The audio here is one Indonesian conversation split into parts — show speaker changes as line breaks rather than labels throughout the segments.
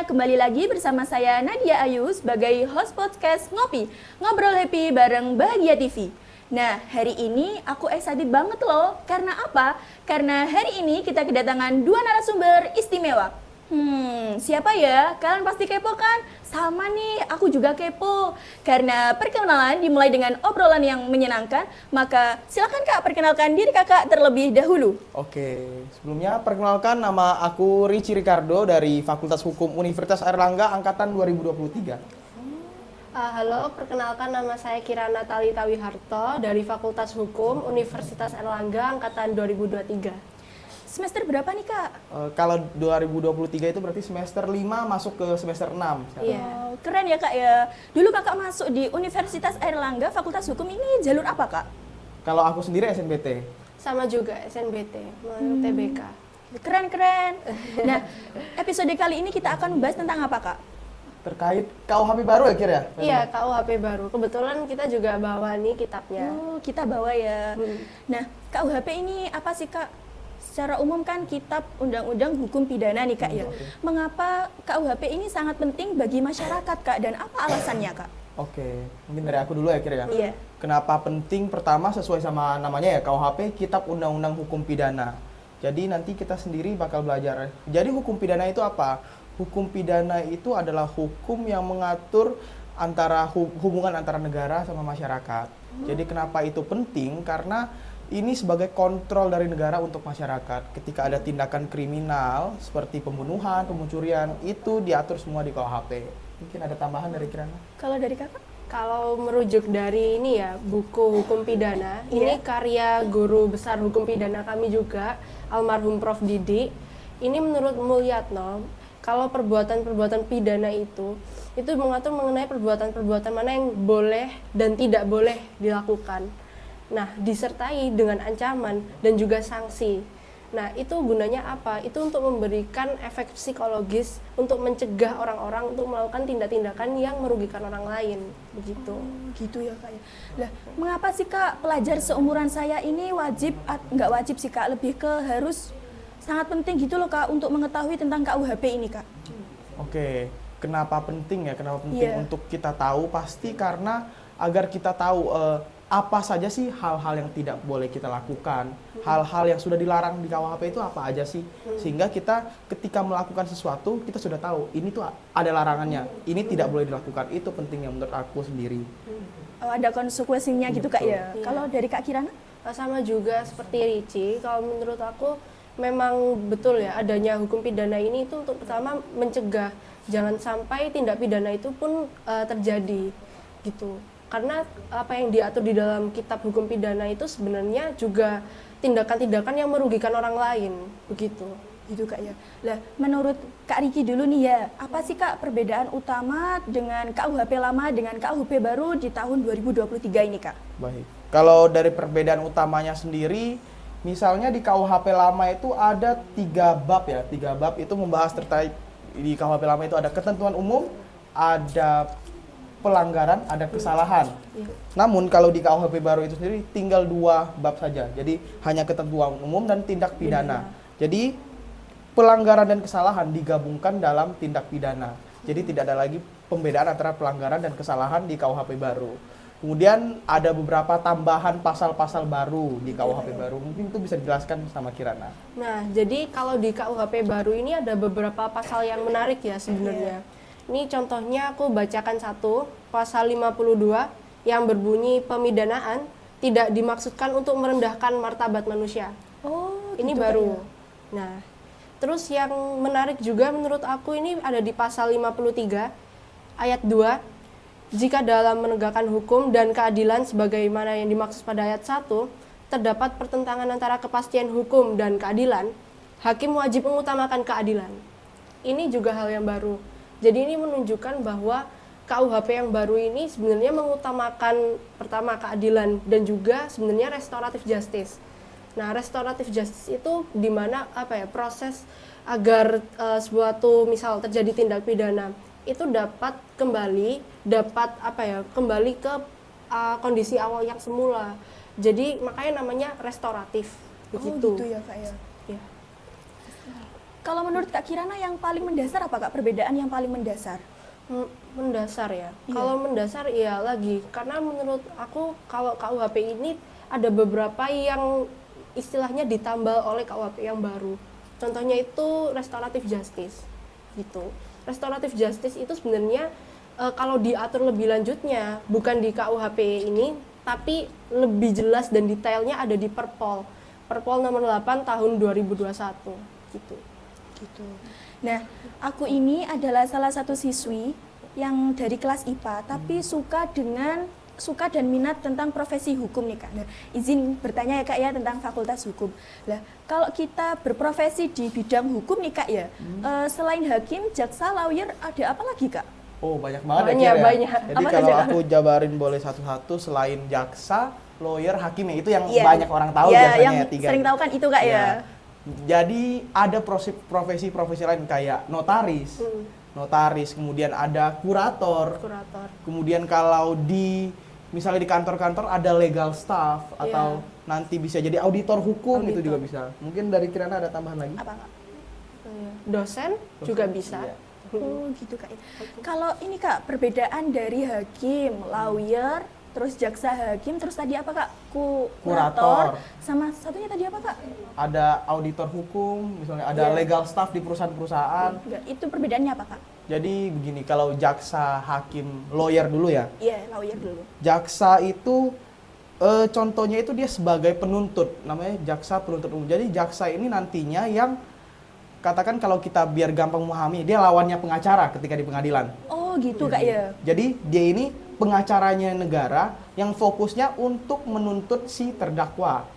kembali lagi bersama saya Nadia Ayu sebagai host podcast Ngopi, Ngobrol Happy bareng Bahagia TV. Nah, hari ini aku excited banget loh. Karena apa? Karena hari ini kita kedatangan dua narasumber istimewa. Siapa ya? Kalian pasti kepo kan? Sama nih, aku juga kepo. Karena perkenalan dimulai dengan obrolan yang menyenangkan, maka silakan Kak perkenalkan diri Kakak terlebih dahulu.
Oke, sebelumnya perkenalkan nama aku Richie Ricardo dari Fakultas Hukum Universitas Airlangga Angkatan 2023.
Halo, perkenalkan nama saya Kirana Talita Wiharto dari Fakultas Hukum Universitas Airlangga Angkatan 2023.
Semester berapa nih Kak?
Kalau 2023 itu berarti semester 5 masuk ke semester 6.
Iya.
Oh, keren ya Kak ya. Dulu Kakak masuk di Universitas Airlangga Fakultas Hukum ini jalur apa Kak?
Kalau aku sendiri SNBT.
Sama juga SNBT, TBK.
Keren. Nah, episode kali ini kita akan membahas tentang apa Kak?
Terkait KUHP baru ya Kir ya?
Iya, KUHP baru. Kebetulan kita juga bawa nih kitabnya.
Oh, kita bawa ya. Nah, KUHP ini apa sih Kak? Secara umum kan kitab undang-undang hukum pidana nih Kak ya. Mengapa KUHP ini sangat penting bagi masyarakat Kak dan apa alasannya Kak?
Oke, mungkin dari aku dulu ya Kir ya.
Iya.
Kenapa penting? Pertama sesuai sama namanya ya, KUHP Kitab Undang-Undang Hukum Pidana. Jadi nanti kita sendiri bakal belajar. Jadi hukum pidana itu apa? Hukum pidana itu adalah hukum yang mengatur antara hubungan antara negara sama masyarakat. Jadi kenapa itu penting? Karena ini sebagai kontrol dari negara untuk masyarakat. Ketika ada tindakan kriminal seperti pembunuhan, pencurian, itu diatur semua di KUHP. Mungkin ada tambahan dari Kirana?
Kalau dari Kakak?
Kalau merujuk dari ini ya, buku hukum pidana, ini karya guru besar hukum pidana kami juga, almarhum Prof. Didi. Ini menurut Mulyatno, kalau perbuatan-perbuatan pidana itu mengatur mengenai perbuatan-perbuatan mana yang boleh dan tidak boleh dilakukan. Nah, disertai dengan ancaman dan juga sanksi. Nah, itu gunanya apa? Itu untuk memberikan efek psikologis untuk mencegah orang-orang untuk melakukan tindak-tindakan yang merugikan orang lain, begitu.
Oh, gitu ya Kak ya. Lah, mengapa sih Kak pelajar seumuran saya ini nggak wajib sih Kak, lebih ke harus sangat penting gitu loh Kak untuk mengetahui tentang KUHP ini Kak?
Oke, kenapa penting ya? Kenapa penting untuk kita tahu? Pasti karena agar kita tahu apa saja sih hal-hal yang tidak boleh kita lakukan, hal-hal yang sudah dilarang di KUHP itu apa aja sih, sehingga kita ketika melakukan sesuatu kita sudah tahu ini tuh ada larangannya, ini tidak boleh dilakukan. Itu pentingnya menurut aku sendiri.
Oh, ada konsekuensinya gitu Kak ya.
Iya.
Kalau dari Kak Kirana?
Sama juga seperti Richie, kalau menurut aku memang betul ya adanya hukum pidana ini itu untuk pertama mencegah jangan sampai tindak pidana itu pun terjadi gitu. Karena apa yang diatur di dalam kitab hukum pidana itu sebenarnya juga tindakan-tindakan yang merugikan orang lain, begitu.
Gitu Kak ya. Lah, menurut Kak Riki dulu nih ya, apa sih Kak perbedaan utama dengan KUHP lama dengan KUHP baru di tahun 2023 ini Kak?
Baik. Kalau dari perbedaan utamanya sendiri, misalnya di KUHP lama itu ada 3 bab ya. 3 bab itu membahas terkait di KUHP lama itu ada ketentuan umum, ada pelanggaran, ada kesalahan. Namun kalau di KUHP baru itu sendiri tinggal 2 bab saja. Jadi hanya ketentuan umum dan tindak pidana. Jadi pelanggaran dan kesalahan digabungkan dalam tindak pidana. Jadi tidak ada lagi pembedaan antara pelanggaran dan kesalahan di KUHP baru. Kemudian ada beberapa tambahan pasal-pasal baru di KUHP baru. Mungkin itu bisa dijelaskan sama Kirana.
Nah, jadi kalau di KUHP baru ini ada beberapa pasal yang menarik ya sebenarnya. Ini contohnya aku bacakan satu, pasal 52 yang berbunyi pemidanaan tidak dimaksudkan untuk merendahkan martabat manusia.
Oh,
Ini
gitu,
baru.
Kak ya.
Nah, terus yang menarik juga menurut aku ini ada di pasal 53 ayat 2. Jika dalam menegakkan hukum dan keadilan sebagaimana yang dimaksud pada ayat 1, terdapat pertentangan antara kepastian hukum dan keadilan, hakim wajib mengutamakan keadilan. Ini juga hal yang baru. Jadi ini menunjukkan bahwa KUHP yang baru ini sebenarnya mengutamakan pertama keadilan dan juga sebenarnya restoratif justice. Nah, restoratif justice itu di mana proses agar suatu misal terjadi tindak pidana itu dapat kembali ke kondisi awal yang semula. Jadi makanya namanya restoratif begitu.
Oh gitu ya Kak ya.
Ya.
Kalau menurut Kak Kirana yang paling mendasar apa Kak? Perbedaan yang paling mendasar?
Mendasar ya.
Iya.
Kalau mendasar ya lagi karena menurut aku kalau KUHP ini ada beberapa yang istilahnya ditambal oleh KUHP yang baru. Contohnya itu restoratif justice gitu. Restoratif justice itu sebenarnya kalau diatur lebih lanjutnya bukan di KUHP ini tapi lebih jelas dan detailnya ada di Perpol. Perpol nomor 8 tahun 2021 gitu.
Gitu. Nah, aku ini adalah salah satu siswi yang dari kelas IPA, tapi suka dan minat tentang profesi hukum nih Kak. Nah, izin bertanya ya Kak ya tentang fakultas hukum. Lah, kalau kita berprofesi di bidang hukum nih Kak ya, selain hakim, jaksa, lawyer, ada apa lagi Kak?
Oh, banyak banget
Banyak,
ya, Kir, ya.
banyak.
Jadi
Apa
kalau
saja, Kak?
aku jabarin boleh satu-satu, selain jaksa, lawyer, hakim ya, itu yang
Iya.
banyak orang tahu
Iya,
biasanya
yang
ya, tiga.
sering tahu kan itu Kak ya.
Ya. Jadi ada profesi-profesi lain kayak notaris, kemudian ada kurator,
Kurator.
kemudian kalau misalnya di kantor-kantor ada legal staff atau nanti bisa jadi auditor hukum, itu juga bisa. Mungkin dari Kirana ada tambahan lagi?
Apa Kak?
Dosen juga bisa.
Iya.
Oh gitu Kak. Kalau ini Kak, perbedaan dari hakim, lawyer, terus jaksa hakim, terus tadi apa Kak? Kurator, sama satunya tadi apa Kak?
Ada auditor hukum, misalnya ada
Iya.
legal staff di perusahaan-perusahaan.
Enggak, itu perbedaannya apa Kak?
Jadi begini, kalau jaksa, hakim, lawyer dulu ya.
Iya, lawyer dulu.
Jaksa itu contohnya itu dia sebagai penuntut, namanya jaksa penuntut umum. Jadi jaksa ini nantinya yang katakan kalau kita biar gampang memahami, dia lawannya pengacara ketika di pengadilan.
Oh gitu Kak ya.
Jadi dia ini pengacaranya negara yang fokusnya untuk menuntut si terdakwa.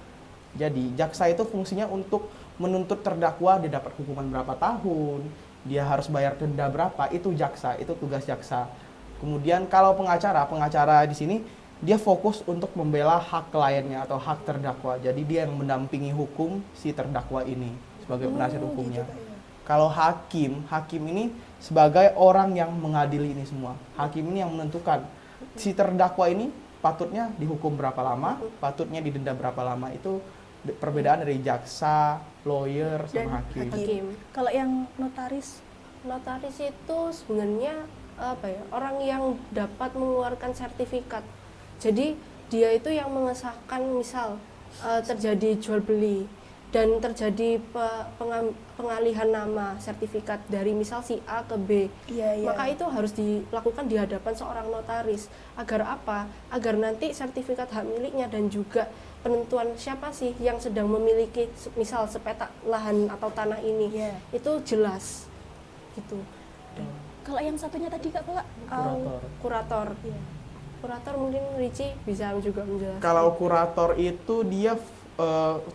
Jadi jaksa itu fungsinya untuk menuntut terdakwa, dia dapat hukuman berapa tahun, dia harus bayar denda berapa, itu jaksa, itu tugas jaksa. Kemudian kalau pengacara di sini dia fokus untuk membela hak kliennya atau hak terdakwa. Jadi dia yang mendampingi hukum si terdakwa ini sebagai penasihat hukumnya.
Gitu, Kak, ya.
Kalau hakim ini sebagai orang yang mengadili ini semua. Hakim ini yang menentukan si terdakwa ini patutnya dihukum berapa lama, patutnya didenda berapa lama. Itu perbedaan dari jaksa, lawyer,
Dan
sama hakim.
Hakim.
Kalau yang notaris,
Notaris itu sebenarnya orang yang dapat mengeluarkan sertifikat. Jadi dia itu yang mengesahkan misal terjadi jual beli dan terjadi pengalihan nama sertifikat dari misal si A ke B.
Iya.
Maka itu harus dilakukan di hadapan seorang notaris. Agar apa? Agar nanti sertifikat hak miliknya dan juga penentuan siapa sih yang sedang memiliki misal sepetak lahan atau tanah ini
Iya.
itu jelas gitu.
Kalau yang satunya tadi Kak Pak?
Kurator.
Iya.
Kurator mungkin Ricci bisa juga menjelaskan.
Kalau kurator itu dia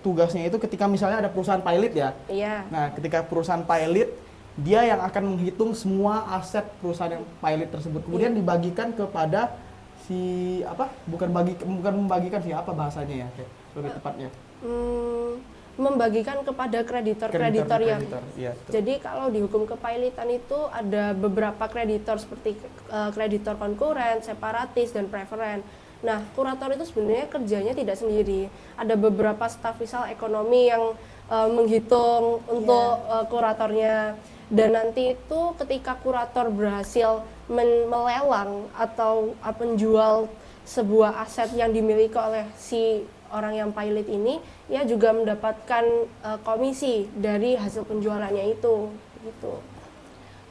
tugasnya itu ketika misalnya ada perusahaan pilot ya.
Iya.
Nah, ketika perusahaan pilot, dia yang akan menghitung semua aset perusahaan yang pilot tersebut. Kemudian dibagikan kepada bukan membagikan sih, apa bahasanya ya, lebih tepatnya.
Membagikan kepada kreditor yang.
Iya, betul.
Jadi kalau di hukum kepailitan itu ada beberapa kreditor seperti kreditor konkuren, separatis, dan preferen. Nah, kurator itu sebenarnya kerjanya tidak sendiri. Ada beberapa staf misal ekonomi yang menghitung untuk kuratornya. Dan nanti itu ketika kurator berhasil melelang atau menjual sebuah aset yang dimiliki oleh si orang yang pilot ini, ia juga mendapatkan komisi dari hasil penjualannya itu. Gitu.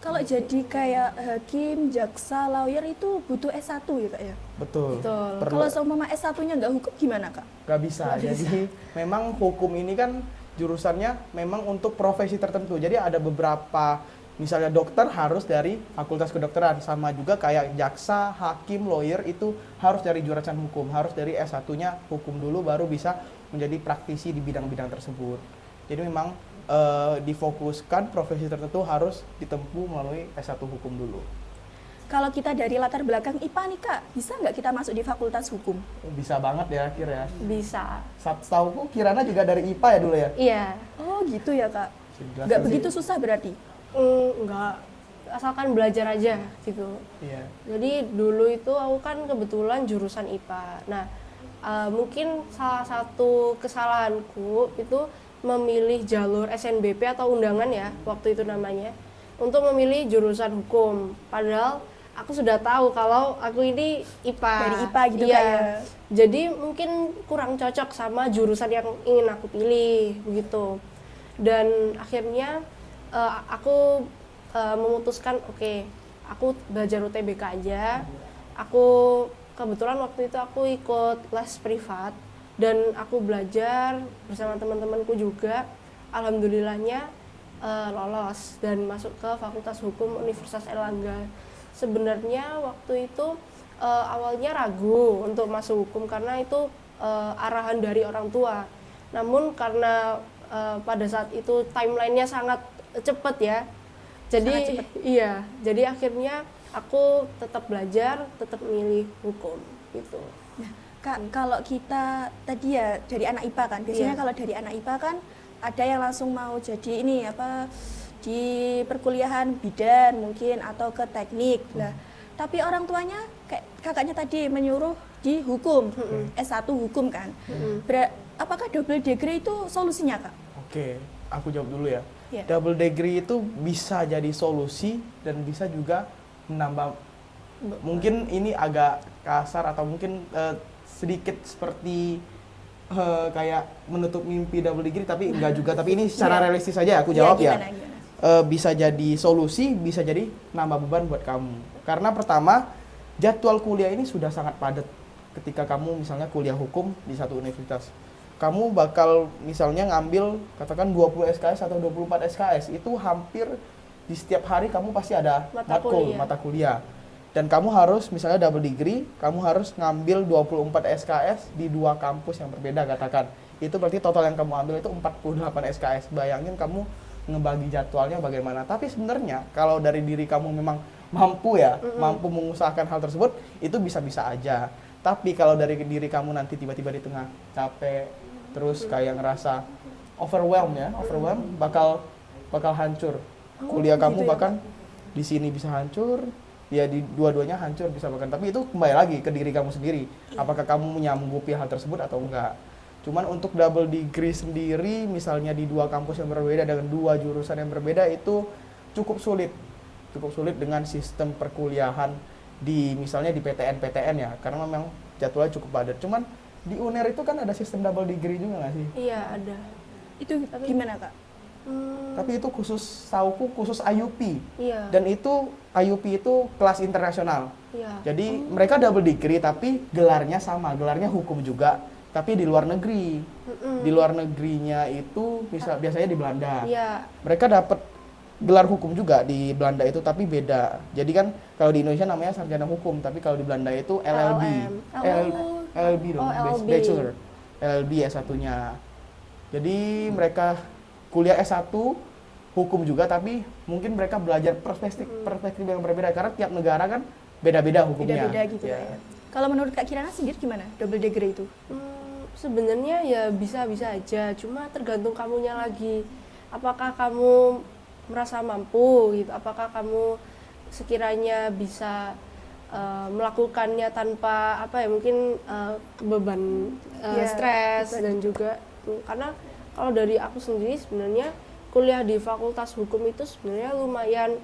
Kalau jadi kayak hakim, jaksa, lawyer itu butuh S1 ya Kak ya?
Betul.
Kalau seumpama S1-nya nggak hukum gimana Kak?
Gak bisa. Jadi memang hukum ini kan jurusannya memang untuk profesi tertentu. Jadi ada beberapa, misalnya dokter harus dari fakultas kedokteran, sama juga kayak jaksa, hakim, lawyer itu harus dari jurusan hukum, harus dari S1-nya hukum dulu baru bisa menjadi praktisi di bidang-bidang tersebut. Jadi memang difokuskan profesi tertentu harus ditempuh melalui S1 hukum dulu.
Kalau kita dari latar belakang IPA nih Kak, bisa nggak kita masuk di fakultas hukum?
Bisa banget ya, Kir ya.
Bisa.
Setahuku Kirana juga dari IPA ya dulu ya?
Iya.
Oh gitu ya Kak?
Bisa dijelaskan
Nggak
sih.
begitu susah berarti?
Enggak. Asalkan belajar aja gitu.
Iya.
Jadi dulu itu aku kan kebetulan jurusan IPA. Nah, mungkin salah satu kesalahanku itu memilih jalur SNBP atau undangan ya waktu itu namanya untuk memilih jurusan hukum. Padahal aku sudah tahu kalau aku ini IPA.
Dari IPA gitu
Iya.
Kak ya.
Jadi mungkin kurang cocok sama jurusan yang ingin aku pilih begitu. Dan akhirnya aku memutuskan oke, aku belajar UTBK aja. Aku kebetulan waktu itu aku ikut les privat dan aku belajar bersama teman-temanku juga. Alhamdulillahnya lolos dan masuk ke Fakultas Hukum Universitas Airlangga. Sebenarnya waktu itu awalnya ragu untuk masuk hukum karena itu arahan dari orang tua. Namun karena pada saat itu timelinenya sangat cepat ya. Jadi
Sangat cepat.
iya, jadi akhirnya aku tetap belajar, tetap milih hukum gitu.
Nah, Kak, kalau kita tadi ya dari anak IPA kan, biasanya
Iya.
kalau dari anak IPA kan ada yang langsung mau jadi ini apa di perkuliahan bidan mungkin atau ke teknik. Lah, tapi orang tuanya kayak kakaknya tadi menyuruh di hukum, S1 hukum kan. Apakah double degree itu solusinya, Kak?
Oke, aku jawab dulu ya.
Iya.
Double degree itu bisa jadi solusi dan bisa juga menambah, mungkin ini agak kasar atau mungkin sedikit seperti kayak menutup mimpi double degree, tapi enggak juga. Tapi ini secara
Iya.
realistis saja aku jawab
Iya,
ya.
gimana?
Bisa jadi solusi, bisa jadi nambah beban buat kamu. Karena pertama, jadwal kuliah ini sudah sangat padat. Ketika kamu misalnya kuliah hukum di satu universitas, kamu bakal misalnya ngambil katakan 20 SKS atau 24 SKS, itu hampir di setiap hari kamu pasti ada mata kuliah. Dan kamu harus misalnya double degree, kamu harus ngambil 24 SKS di 2 kampus yang berbeda katakan. Itu berarti total yang kamu ambil itu 48 SKS. Bayangin kamu ngebagi jadwalnya bagaimana. Tapi sebenarnya kalau dari diri kamu memang mampu ya, mampu mengusahakan hal tersebut, itu bisa-bisa aja. Tapi kalau dari diri kamu nanti tiba-tiba di tengah capek, terus kayak ngerasa overwhelmed bakal hancur. Kuliah kamu
gitu ya,
bahkan di sini bisa hancur, ya di dua-duanya hancur bisa bahkan. Tapi itu kembali lagi ke diri kamu sendiri. Apakah kamu menyanggupi hal tersebut atau enggak? Cuman untuk double degree sendiri, misalnya di 2 kampus yang berbeda dengan 2 jurusan yang berbeda, itu cukup sulit dengan sistem perkuliahan di misalnya di PTN ya, karena memang jadwalnya cukup padat. Cuman di UNER itu kan ada sistem double degree juga nggak sih?
Iya, ada.
Itu gimana, Kak?
Tapi itu khusus IUP.
Iya.
Dan itu IUP itu kelas internasional.
Iya.
Jadi mereka double degree tapi gelarnya sama, gelarnya hukum juga, tapi di luar negeri. Di luar negerinya itu biasanya di Belanda.
Iya.
Mereka dapat gelar hukum juga di Belanda itu, tapi beda. Jadi kan kalau di Indonesia namanya sarjana hukum, tapi kalau di Belanda itu LLB. LLB dong,
LLB.
bachelor. LLB S1-nya. Jadi mereka kuliah S1 hukum juga, tapi mungkin mereka belajar perspektif yang berbeda karena tiap negara kan beda-beda hukumnya.
Beda-beda gitu
Ya.
ya. Kalau menurut Kak Kirana sendiri gimana double degree itu?
Sebenarnya ya bisa-bisa aja, cuma tergantung kamunya lagi. Apakah kamu merasa mampu gitu? Apakah kamu sekiranya bisa melakukannya tanpa apa ya, mungkin beban
Iya,
stres dan juga karena kalau dari aku sendiri sebenarnya kuliah di Fakultas Hukum itu sebenarnya lumayan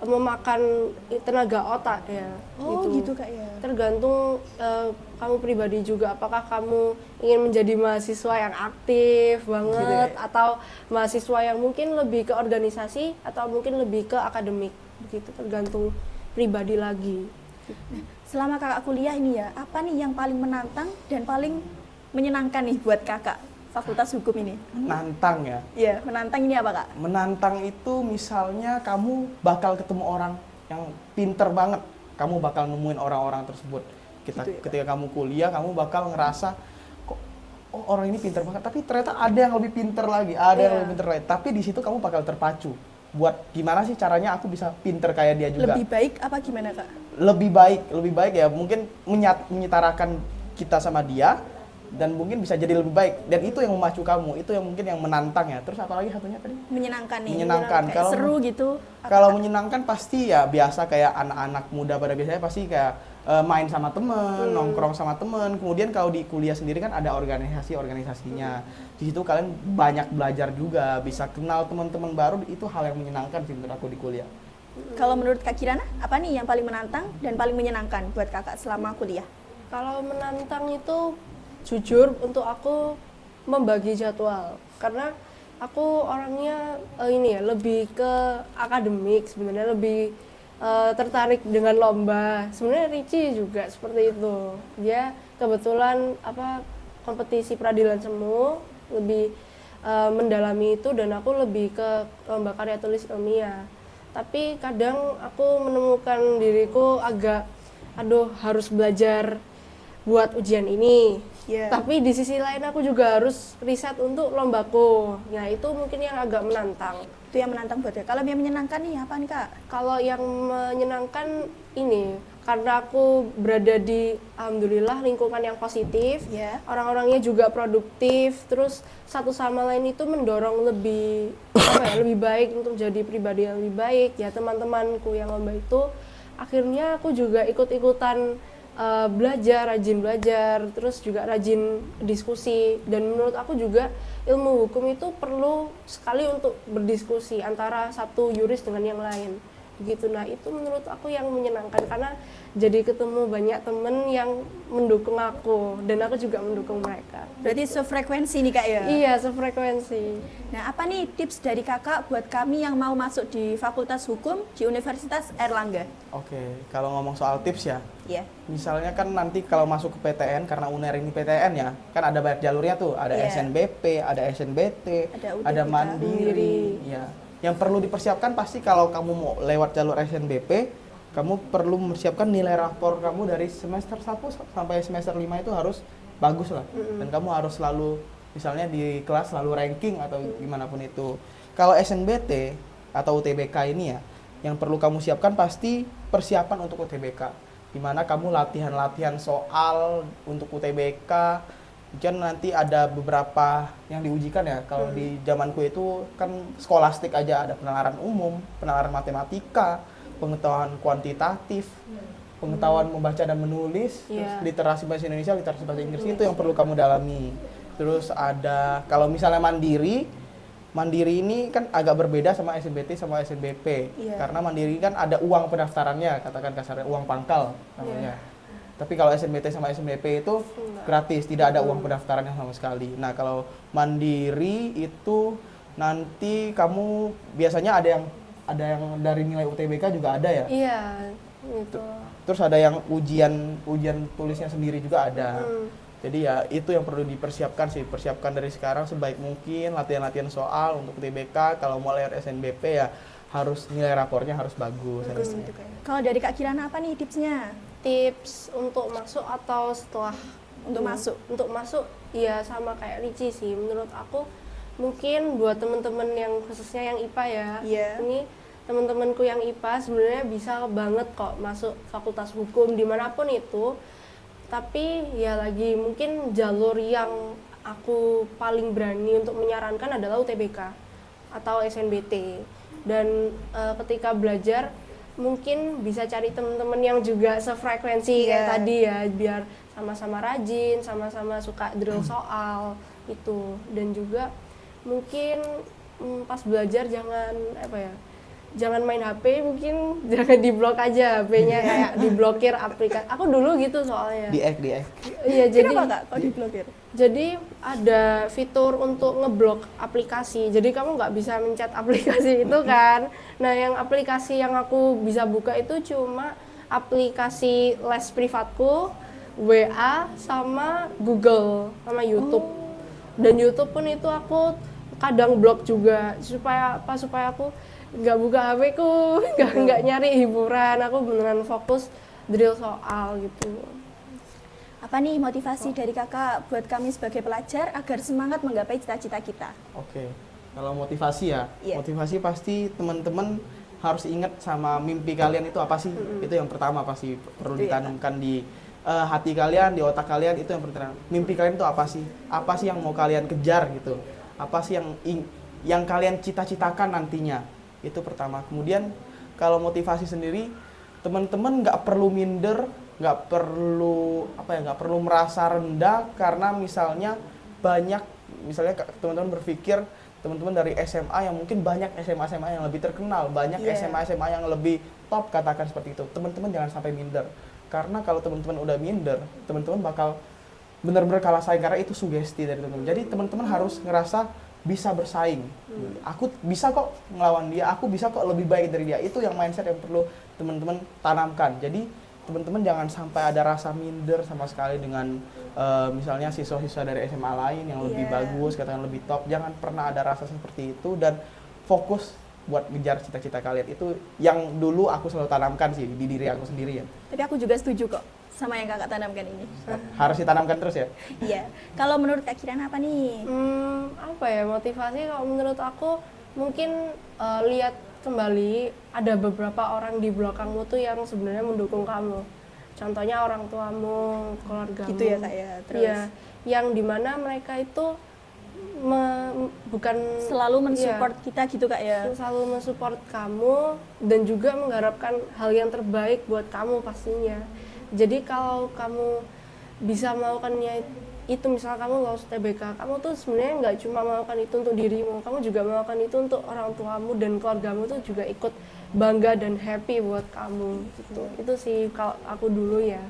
memakan tenaga otak ya.
Oh, gitu Kak ya.
Tergantung kamu pribadi juga, apakah kamu ingin menjadi mahasiswa yang aktif banget atau mahasiswa yang mungkin lebih ke organisasi atau mungkin lebih ke akademik, begitu tergantung pribadi lagi.
Selama Kakak kuliah ini ya, apa nih yang paling menantang dan paling menyenangkan nih buat Kakak Fakultas Hukum ini?
Menantang ya.
Iya, menantang ini apa Kak?
Menantang itu misalnya kamu bakal ketemu orang yang pinter banget. Kamu bakal nemuin orang-orang tersebut. Ketika kamu kuliah, kamu bakal ngerasa kok orang ini pinter banget, tapi ternyata ada yang lebih pinter lagi, yang lebih pinter lagi. Tapi di situ kamu bakal terpacu. Buat gimana sih caranya aku bisa pinter kayak dia juga.
Lebih baik apa gimana Kak?
Lebih baik ya mungkin menyetarakan kita sama dia, dan mungkin bisa jadi lebih baik, dan itu yang memacu kamu, itu yang mungkin yang menantang ya. Terus apalagi satunya tadi?
Menyenangkan nih.
Menyenangkan.
Kayak seru gitu.
Kalau menyenangkan pasti ya biasa kayak anak-anak muda pada biasanya pasti kayak main sama temen, nongkrong sama temen. Kemudian kalau di kuliah sendiri kan ada organisasinya. Di situ kalian banyak belajar juga, bisa kenal teman-teman baru, itu hal yang menyenangkan sih menurut aku di kuliah.
Kalau menurut Kak Kirana, apa nih yang paling menantang dan paling menyenangkan buat kakak selama kuliah?
Kalau menantang itu jujur untuk aku membagi jadwal, karena aku orangnya ini ya lebih ke akademik sebenarnya, lebih tertarik dengan lomba. Sebenarnya Ricci juga seperti itu. Dia kebetulan kompetisi peradilan semu, lebih mendalami itu, dan aku lebih ke lomba karya tulis ilmiah. Tapi kadang aku menemukan diriku agak harus belajar buat ujian ini.
Yeah.
Tapi di sisi lain aku juga harus riset untuk lombaku. Nah, itu mungkin yang agak menantang.
Itu yang menantang buat ya. Kalau yang menyenangkan nih apa nih Kak?
Kalau yang menyenangkan ini, karena aku berada di alhamdulillah lingkungan yang positif,
Yeah.
orang-orangnya juga produktif, terus satu sama lain itu mendorong lebih lebih baik untuk jadi pribadi yang lebih baik. Ya, teman-temanku yang lomba itu akhirnya aku juga ikut-ikutan rajin belajar, terus juga rajin diskusi. Dan menurut aku juga ilmu hukum itu perlu sekali untuk berdiskusi antara satu yuris dengan yang lain begitu. Nah, itu menurut aku yang menyenangkan, karena jadi ketemu banyak temen yang mendukung aku dan aku juga mendukung mereka.
Berarti sefrekuensi nih Kak ya?
Iya, sefrekuensi.
Nah, apa nih tips dari kakak buat kami yang mau masuk di Fakultas Hukum di Universitas Airlangga?
Oke, kalau ngomong soal tips ya,
Iya.
misalnya kan nanti kalau masuk ke PTN, karena UNER ini PTN ya, kan ada banyak jalurnya tuh, ada
Iya.
SNBP, ada SNBT,
Ada
ada
UTBK.
Mandiri. Ya. Yang perlu dipersiapkan pasti kalau kamu mau lewat jalur SNBP, kamu perlu mempersiapkan nilai rapor kamu dari semester 1 sampai semester 5 itu harus bagus lah. Dan kamu harus selalu, misalnya di kelas selalu ranking atau gimana pun itu. Kalau SNBT atau UTBK ini ya, yang perlu kamu siapkan pasti persiapan untuk UTBK. Di mana kamu latihan-latihan soal untuk UTBK. Mungkin nanti ada beberapa yang diujikan ya. Kalau di zamanku itu kan skolastik aja, ada penalaran umum, penalaran matematika, pengetahuan kuantitatif, pengetahuan membaca dan menulis, terus literasi bahasa Indonesia, literasi bahasa Inggris, itu yang perlu kamu dalami. Terus ada, kalau misalnya mandiri ini kan agak berbeda sama SNBT sama SNBP.
Iya.
Karena mandiri kan ada uang pendaftarannya, katakan kasarnya uang pangkal namanya. Tapi kalau SNBT sama SNBP itu gratis, tidak ada uang pendaftarannya sama sekali. Nah, kalau mandiri itu nanti kamu biasanya ada yang dari nilai UTBK juga ada ya.
Iya, itu.
Terus ada yang ujian tulisnya sendiri juga ada. Jadi ya itu yang perlu dipersiapkan sih, persiapkan dari sekarang sebaik mungkin, latihan-latihan soal untuk UTBK. Kalau mau lewat SNBP ya harus nilai rapornya harus bagus.
Kalau dari Kak Kirana apa nih tipsnya?
Tips untuk masuk atau setelah
Untuk masuk?
Untuk masuk ya sama kayak Ricci sih. Menurut aku mungkin buat teman-teman yang khususnya yang IPA ya.
Iya.
Ini teman-temanku yang IPA sebenarnya bisa banget kok masuk Fakultas Hukum dimanapun itu. Tapi ya lagi mungkin jalur yang aku paling berani untuk menyarankan adalah UTBK atau SNBT. Dan ketika belajar mungkin bisa cari teman-teman yang juga sefrekuensi kayak tadi ya, biar sama-sama rajin, sama-sama suka drill soal itu. Dan juga mungkin pas belajar jangan main HP, mungkin jangan diblok aja HP-nya, kayak diblokir aplikasi. Aku dulu gitu soalnya.
Di ek.
Iya, jadi
Kenapa Kak kalau diblokir?
jadi ada fitur untuk ngeblok aplikasi. Jadi kamu nggak bisa mencet aplikasi itu kan. Nah, yang aplikasi yang aku bisa buka itu cuma aplikasi les privatku, WA, sama Google, sama YouTube. Dan YouTube pun itu aku kadang blok juga supaya aku nggak buka HP ku, nggak nyari hiburan. Aku beneran fokus drill soal gitu.
Apa nih motivasi dari kakak buat kami sebagai pelajar agar semangat menggapai cita-cita kita?
Oke. Kalau motivasi ya,
Iya.
motivasi pasti teman-teman harus ingat sama mimpi kalian itu apa sih? Itu yang pertama pasti perlu
Itu ya,
ditanamkan di hati kalian, di otak kalian itu yang penting. Mimpi kalian itu apa sih? Apa sih yang mau kalian kejar gitu? Apa sih yang kalian cita-citakan nantinya? Itu pertama. Kemudian kalau motivasi sendiri, teman-teman nggak perlu minder, nggak perlu merasa rendah karena misalnya teman-teman berpikir teman-teman dari SMA yang mungkin banyak SMA yang lebih terkenal, banyak SMA yang lebih top, katakan seperti itu. Teman-teman jangan sampai minder. Karena kalau teman-teman udah minder, teman-teman bakal benar-benar kalah saing karena itu sugesti dari teman-teman. Jadi teman-teman harus ngerasa bisa bersaing. Aku bisa kok ngelawan dia, aku bisa kok lebih baik dari dia. Itu yang mindset yang perlu teman-teman tanamkan. Jadi teman-teman jangan sampai ada rasa minder sama sekali dengan misalnya siswa-siswa dari SMA lain yang lebih bagus, katakan lebih top. Jangan pernah ada rasa seperti itu dan fokus buat ngejar cita-cita kalian. Itu yang dulu aku selalu tanamkan sih di diri aku sendiri ya.
Tapi aku juga setuju kok sama yang kakak tanamkan ini.
Harus ditanamkan terus ya?
Iya. Kalau menurut Kak Kirana apa nih?
Apa ya motivasi kalau menurut aku mungkin lihat kembali ada beberapa orang di belakangmu tuh yang sebenarnya mendukung kamu. Contohnya orang tuamu, keluargamu.
Gitu ya Kak ya. Terus
Iya, yang dimana mereka itu bukan
selalu mensupport kita gitu Kak ya.
selalu mensupport kamu dan juga mengharapkan hal yang terbaik buat kamu pastinya. Jadi kalau kamu bisa melakukannya itu, misal kamu lolos TBK, kamu tuh sebenarnya nggak cuma melakukan itu untuk dirimu, kamu juga melakukan itu untuk orang tuamu dan keluargamu tuh juga ikut bangga dan happy buat kamu gitu. Itu sih kalau aku dulu ya.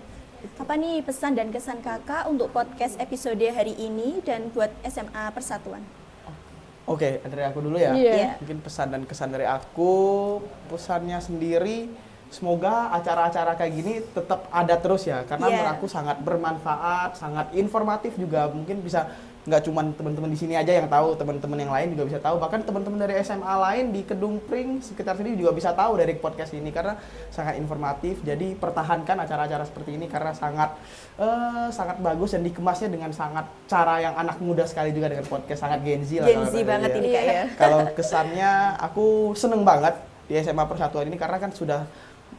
Apa nih pesan dan kesan kakak untuk podcast episode hari ini dan buat SMA Persatuan?
Oke, dari aku dulu ya.
Iya.
Mungkin pesan dan kesan dari aku, pesannya sendiri, semoga acara-acara kayak gini tetap ada terus ya, karena menurut aku sangat bermanfaat, sangat informatif juga. Mungkin bisa nggak cuma teman-teman di sini aja yang tahu, teman-teman yang lain juga bisa tahu, bahkan teman-teman dari SMA lain di Kedung Pring sekitar sini juga bisa tahu dari podcast ini karena sangat informatif. Jadi pertahankan acara-acara seperti ini karena sangat bagus dan dikemasnya dengan sangat cara yang anak muda sekali juga dengan podcast, sangat Gen Z lah.
Gen Z banget ini Kak ya.
Kalau kesannya aku seneng banget di SMA Persatuan ini karena kan sudah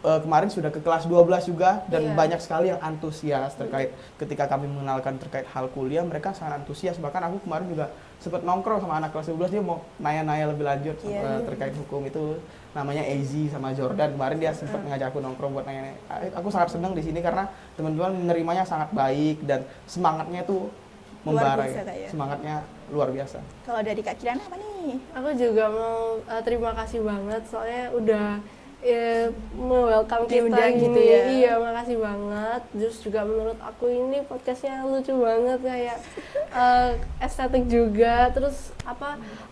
kemarin sudah ke kelas 12 juga dan banyak sekali yang antusias terkait ketika kami mengenalkan terkait hal kuliah, mereka sangat antusias. Bahkan aku kemarin juga sempat nongkrong sama anak kelas 12, dia mau nanya-nanya lebih lanjut terkait hukum. Itu namanya AZ sama Jordan. Kemarin dia sempat ngajak aku nongkrong buat nanya-nanya. Aku sangat senang di sini karena teman-teman menerimanya sangat baik dan semangatnya itu membara ya. Semangatnya luar biasa.
Kalau dari Kak Kirana apa nih?
Aku juga mau terima kasih banget soalnya udah welcome kita
Diundang
gini.
gitu ya.
Iya, makasih banget. Terus juga menurut aku ini podcastnya lucu banget, kayak estetik juga. Terus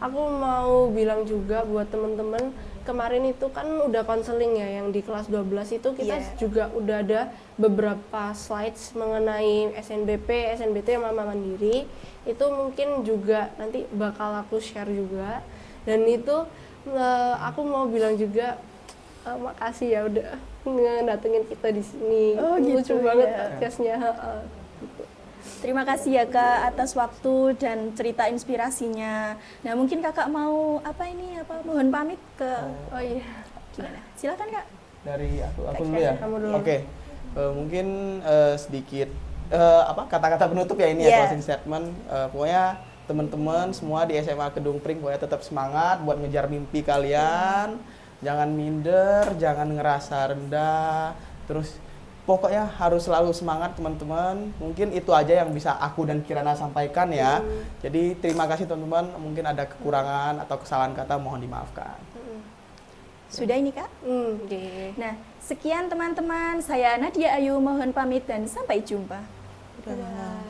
aku mau bilang juga buat temen-temen, kemarin itu kan udah konseling ya yang di kelas 12 itu kita juga udah ada beberapa slides mengenai SNBP, SNBT sama Mandiri. Itu mungkin juga nanti bakal aku share juga. Dan itu aku mau bilang juga makasih ya udah ngedatengin kita di sini. Lucu banget podcastnya. Gitu.
Terima kasih ya Kak atas waktu dan cerita inspirasinya. Nah mungkin kakak mau mohon pamit ke gimana? Silakan Kak.
Dari aku dulu ya. Oke. Mungkin sedikit kata-kata penutup ya ini ya, closing statement. Pokoknya teman-teman semua di SMA Kedung Pring pokoknya tetap semangat buat ngejar mimpi kalian. Jangan minder, jangan ngerasa rendah. Terus pokoknya harus selalu semangat teman-teman. Mungkin itu aja yang bisa aku dan Kirana sampaikan ya. Jadi terima kasih teman-teman. Mungkin ada kekurangan atau kesalahan kata mohon dimaafkan.
Sudah ini Kak? Nah, sekian teman-teman. Saya Nadia Ayu mohon pamit dan sampai jumpa.
Dadah.